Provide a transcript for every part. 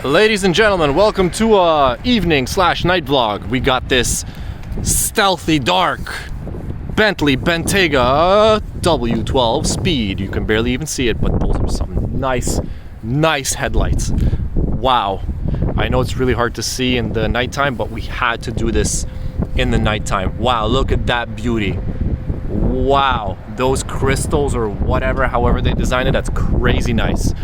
Ladies and gentlemen, welcome to a evening/night vlog. We got this stealthy dark Bentley Bentayga W12 Speed. You can barely even see it, but those are some nice headlights. Wow. I know it's really hard to see in the nighttime, but we had to do this in the nighttime. Wow, look at that beauty. Wow, those crystals or whatever, however they designed it, that's crazy nice.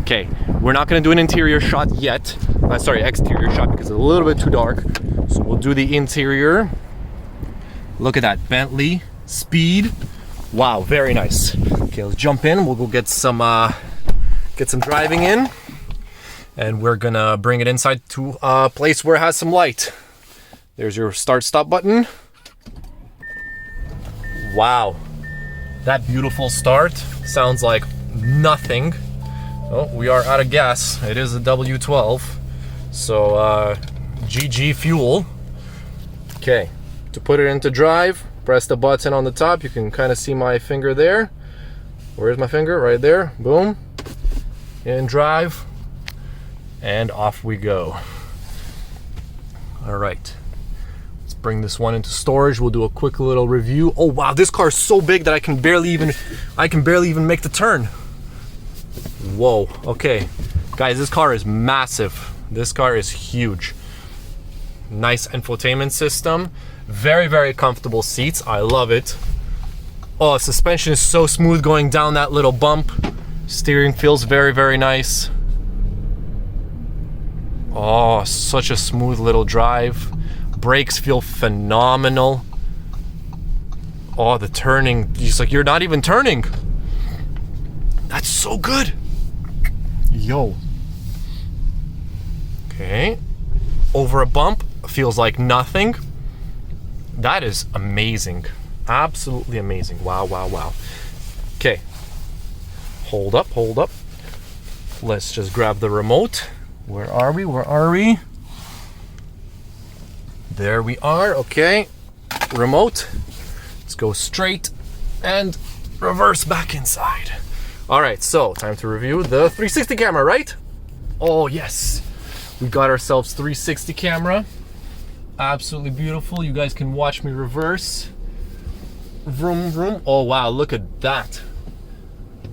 Okay, we're not gonna do an interior shot yet. Sorry, exterior shot because it's a little bit too dark. So we'll do the interior. Look at that Bentley Speed. Wow, very nice. Okay, let's jump in. We'll go get some driving in, and we're gonna bring it inside to a place where it has some light. There's your start/stop button. Wow, that beautiful start sounds like nothing. Oh, we are out of gas. It is a W12, so GG fuel. Okay, to put it into drive, press the button on the top. You can kind of see my finger there. Where's my finger? Right there. Boom. In drive, and off we go. All right, let's bring this one into storage. We'll do a quick little review. Oh wow, this car is so big that I can barely even make the turn. Whoa, okay. Guys, this car is massive. This car is huge. Nice infotainment system. Very comfortable seats. I love it. Oh, suspension is so smooth going down that little bump. Steering feels very nice. Oh, such a smooth little drive. Brakes feel phenomenal. Oh, the turning, it's like you're not even turning. That's so good. Yo. Okay. Over a bump, feels like nothing. That is amazing. Absolutely amazing. Wow. Okay. Hold up. Let's just grab the remote. Where are we? There we are. Okay. Remote. Let's go straight and reverse back inside. All right, so time to review the 360 camera, right? Oh yes, we got ourselves 360 camera. Absolutely beautiful. You guys can watch me reverse. Vroom. Oh wow, look at that.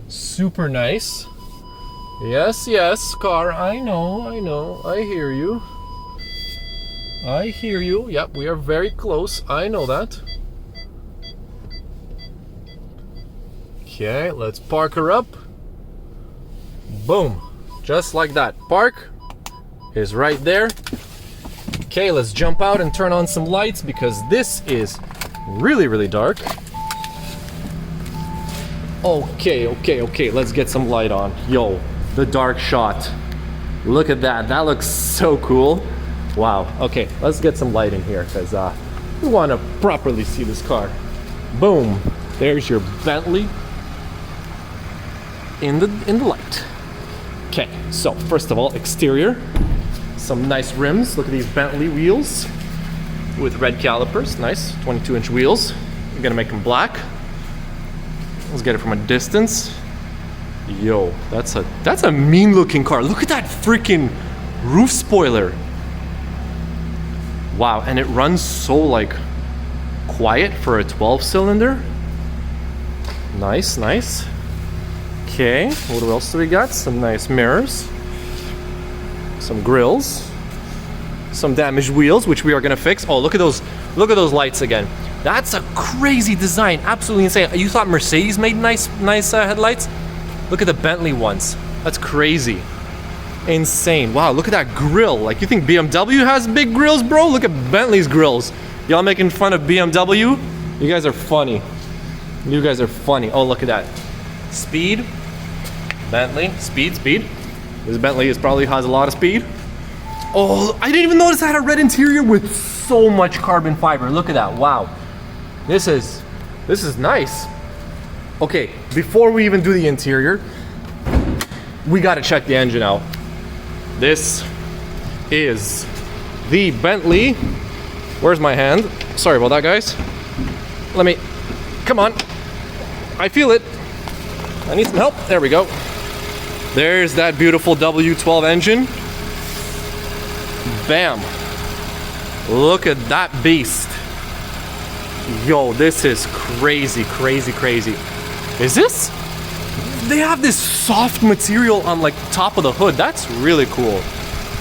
Super nice. Yes, car. I know. I hear you. Yep, we are very close. I know that. Okay, let's park her up. Boom. Just like that. Park is right there. Okay, let's jump out and turn on some lights because this is really dark. Okay, let's get some light on. Yo, the dark shot. Look at that. That looks so cool. Wow. Okay, let's get some light in here because we want to properly see this car. Boom. There's your Bentley in the light. Okay, so first of all, exterior. Some nice rims. Look at these Bentley wheels with red calipers. Nice 22-inch wheels. I'm gonna make them black. Let's get it from a distance. Yo, that's a mean looking car. Look at that freaking roof spoiler. Wow, and it runs so like quiet for a 12-cylinder. Nice. Okay, what else do we got? Some nice mirrors, some grills, some damaged wheels, which we are gonna fix. Oh, look at those lights again. That's a crazy design, absolutely insane. You thought Mercedes made nice headlights? Look at the Bentley ones. That's crazy, insane. Wow, look at that grill. Like, you think BMW has big grills, bro? Look at Bentley's grills. Y'all making fun of BMW? You guys are funny. Oh, look at that. Speed. Bentley, speed. This Bentley probably has a lot of speed. Oh, I didn't even notice it had a red interior with so much carbon fiber. Look at that, wow. This is nice. Okay, before we even do the interior, we gotta check the engine out. This is the Bentley. Where's my hand? Sorry about that, guys. Come on. I feel it. I need some help. There we go. There's that beautiful W12 engine. Bam. Look at that beast. Yo, this is crazy, crazy, crazy. Is this? They have this soft material on like top of the hood. That's really cool.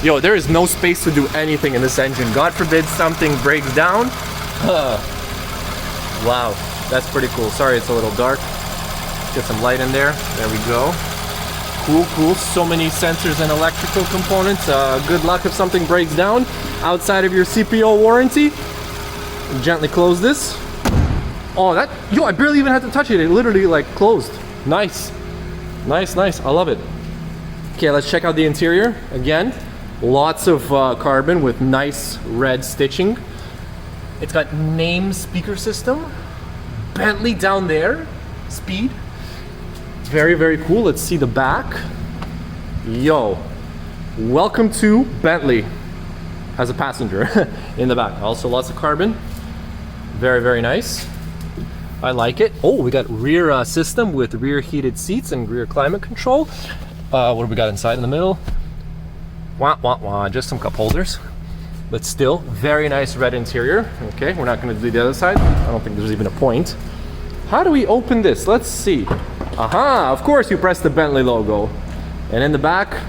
Yo, there is no space to do anything in this engine. God forbid something breaks down. Wow, that's pretty cool. Sorry, it's a little dark. Get some light in there. There we go. Cool, cool. So many sensors and electrical components. Good luck if something breaks down outside of your CPO warranty. Gently close this. Oh, that, yo, I barely even had to touch it. It literally like closed. Nice. Nice, nice. I love it. Okay, let's check out the interior. Again, lots of carbon with nice red stitching. It's got name speaker system. Bentley down there. Speed. Very, very cool. Let's see the back. Yo, welcome to Bentley as a passenger in the back. Also lots of carbon. Very, very nice. I like it. Oh, we got rear system with rear heated seats and rear climate control. What do we got inside in the middle? Wah, wah, wah. Just some cup holders. But still, very nice red interior. Okay, we're not going to do the other side. I don't think there's even a point. How do we open this? Let's see. Aha, of course you press the Bentley logo. And in the back,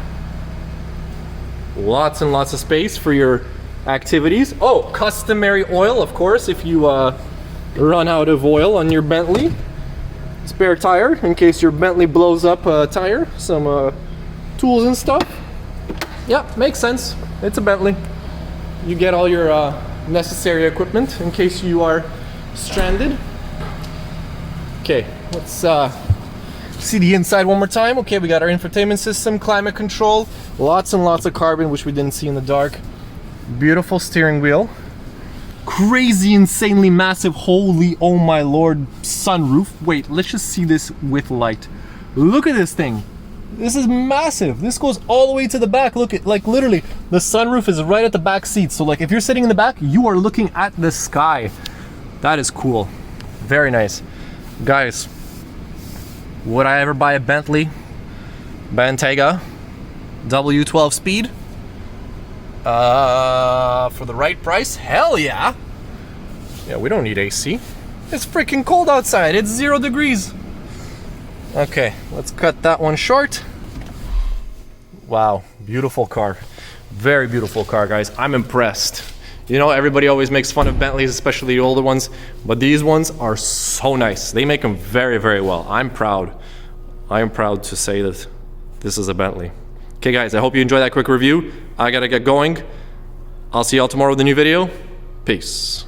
lots and lots of space for your activities. Oh, customary oil, of course, if you run out of oil on your Bentley. Spare tire, in case your Bentley blows up a tire. Some tools and stuff. Yeah, makes sense. It's a Bentley. You get all your necessary equipment in case you are stranded. Okay, let's see the inside one more time. Okay, we got our infotainment system, climate control, lots and lots of carbon, which we didn't see in the dark. Beautiful steering wheel. Crazy, insanely massive, holy, oh my lord, sunroof. Wait, let's just see this with light. Look at this thing. This is massive. This goes all the way to the back. Look at, like, literally, the sunroof is right at the back seat. So, like, if you're sitting in the back, you are looking at the sky. That is cool. Very nice. Guys, would I ever buy a Bentley Bentayga W12 Speed? For the right price? Hell yeah! Yeah, we don't need AC. It's freaking cold outside. It's 0 degrees. Okay, let's cut that one short. Wow, beautiful car. Very beautiful car, guys. I'm impressed. You know, everybody always makes fun of Bentleys, especially the older ones, but these ones are so nice. They make them very, very well. I'm proud. I am proud to say that this is a Bentley. Okay, guys, I hope you enjoyed that quick review. I gotta get going. I'll see y'all tomorrow with a new video. Peace.